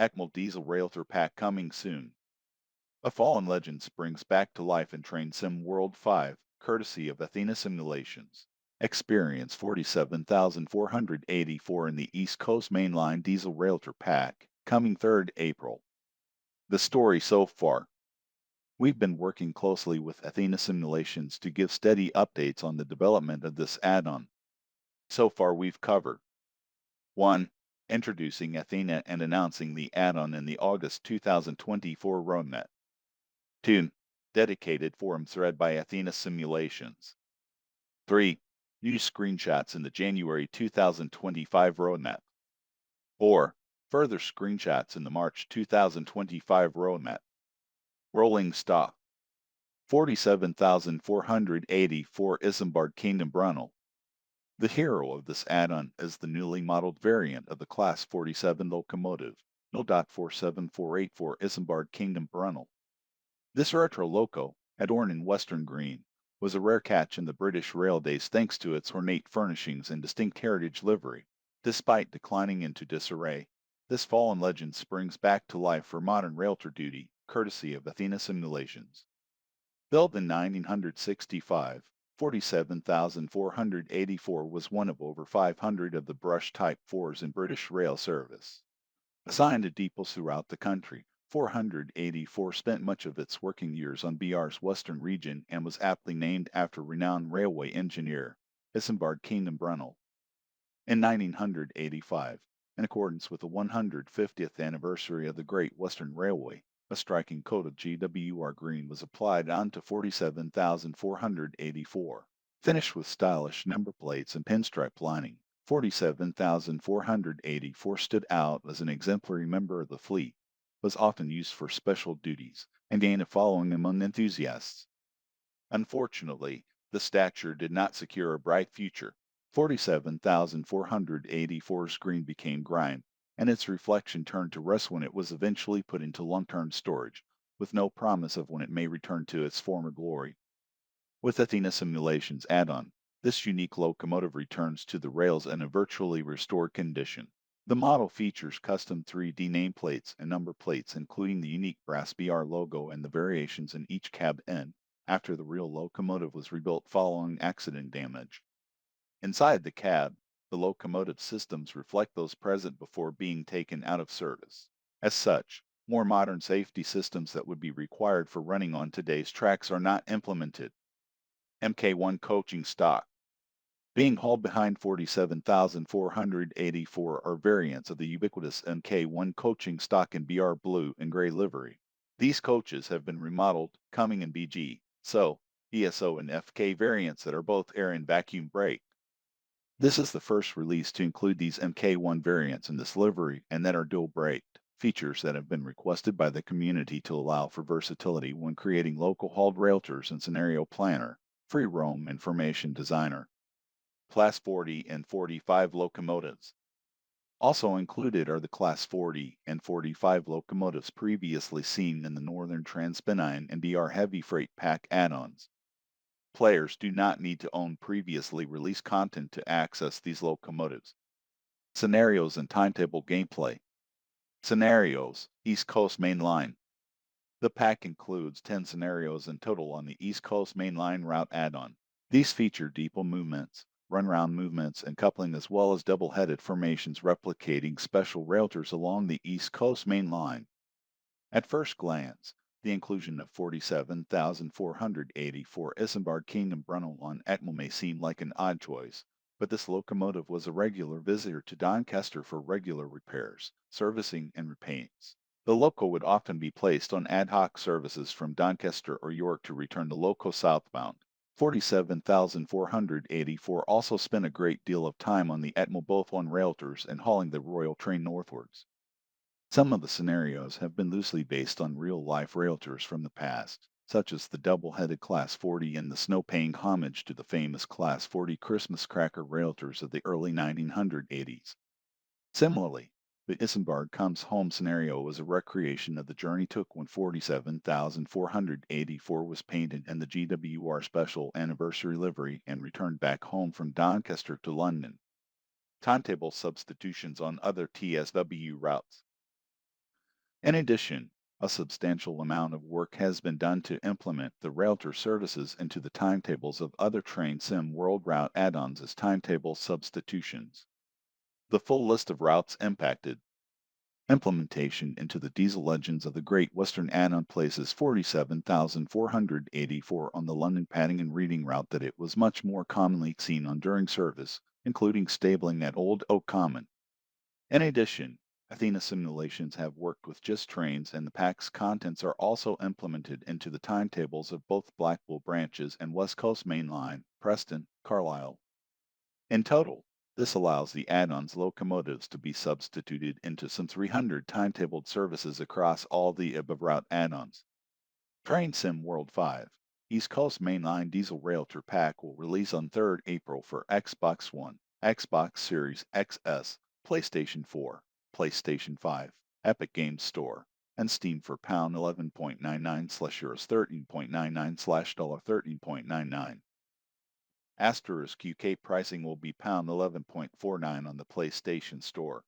ECML Diesel Railtour pack coming soon. A fallen legend springs back to life in Train Sim World 5, courtesy of Athena Simulations. Experience 47,484 in the East Coast Mainline Diesel Railtour pack, coming 3rd April. The story so far. We've been working closely with Athena Simulations to give steady updates on the development of this add-on. So far we've covered 1. Introducing Athena and announcing the add-on in the August 2024 roadmap. 2. Dedicated forum thread by Athena Simulations. 3. New screenshots in the January 2025 roadmap. 4. Further screenshots in the March 2025 roadmap. Rolling stock. 47,484 Isambard Kingdom Brunel. The hero of this add-on is the newly modeled variant of the Class 47 locomotive, 0.47484 Isambard Kingdom Brunel. This retro loco, adorned in Western green, was a rare catch in the British rail days thanks to its ornate furnishings and distinct heritage livery. Despite declining into disarray, this fallen legend springs back to life for modern railtour duty, courtesy of Athena Simulations. Built in 1965, 47,484 was one of over 500 of the brush Type 4s in British rail service. Assigned to depots throughout the country, 484 spent much of its working years on BR's western region and was aptly named after renowned railway engineer Isambard Kingdom Brunel. In 1985, in accordance with the 150th anniversary of the Great Western Railway, a striking coat of GWR green was applied onto 47,484. Finished with stylish number plates and pinstripe lining, 47,484 stood out as an exemplary member of the fleet, was often used for special duties, and gained a following among enthusiasts. Unfortunately, the stature did not secure a bright future. 47,484's green became grime, and its reflection turned to rust when it was eventually put into long-term storage, with no promise of when it may return to its former glory. With Athena Simulations add-on, this unique locomotive returns to the rails in a virtually restored condition. The model features custom 3D nameplates and number plates, including the unique brass BR logo and the variations in each cab end after the real locomotive was rebuilt following accident damage. Inside the cab, the locomotive systems reflect those present before being taken out of service. As such, more modern safety systems that would be required for running on today's tracks are not implemented. MK1 coaching stock. Being hauled behind 47,484 are variants of the ubiquitous MK1 coaching stock in BR blue and gray livery. These coaches have been remodeled, coming in BG, SO, ESO, and FK variants that are both air and vacuum brake. This is the first release to include these MK1 variants in this livery and that are dual braked, features that have been requested by the community to allow for versatility when creating local hauled railtours and scenario planner, free roam information designer. Class 40 and 45 locomotives. Also included are the Class 40 and 45 locomotives previously seen in the Northern Transpennine and BR Heavy Freight Pack add-ons. Players do not need to own previously released content to access these locomotives. Scenarios and timetable gameplay. Scenarios, East Coast Main Line. The pack includes 10 scenarios in total on the East Coast Main Line route add-on. These feature depot movements, run-round movements, and coupling as well as double-headed formations replicating special railtours along the East Coast Main Line. At first glance, the inclusion of 47,484 Isambard Kingdom Brunel on ECML may seem like an odd choice, but this locomotive was a regular visitor to Doncaster for regular repairs, servicing, and repaints. The loco would often be placed on ad hoc services from Doncaster or York to return the loco southbound. 47,484 also spent a great deal of time on the ECML both on railtours and hauling the Royal Train northwards. Some of the scenarios have been loosely based on real-life railtours from the past, such as the double-headed Class 40 and the snow-paying homage to the famous Class 40 Christmas cracker railtours of the early 1980s. Similarly, the Isambard Comes Home scenario was a recreation of the journey took when 47,484 was painted in the GWR Special Anniversary livery and returned back home from Doncaster to London. Timetable substitutions on other TSW routes. In addition, a substantial amount of work has been done to implement the Railtour services into the timetables of other train sim world route add-ons as timetable substitutions. The full list of routes impacted. Implementation into the Diesel Legends of the Great Western add-on places 47,484 on the London Paddington reading route that it was much more commonly seen on during service, including stabling at Old Oak Common. In addition, Athena Simulations have worked with GIST trains and the pack's contents are also implemented into the timetables of both Blackpool branches and West Coast Main Line, Preston, Carlisle. In total, this allows the add-ons locomotives to be substituted into some 300 timetabled services across all the above route add-ons. Train Sim World 5, East Coast Mainline Diesel Railtour Pack will release on 3rd April for Xbox One, Xbox Series XS, PlayStation 4, PlayStation 5, Epic Games Store, and Steam for £11.99/Euros 13.99/$13.99. Asterisk UK pricing will be £11.49 on the PlayStation Store,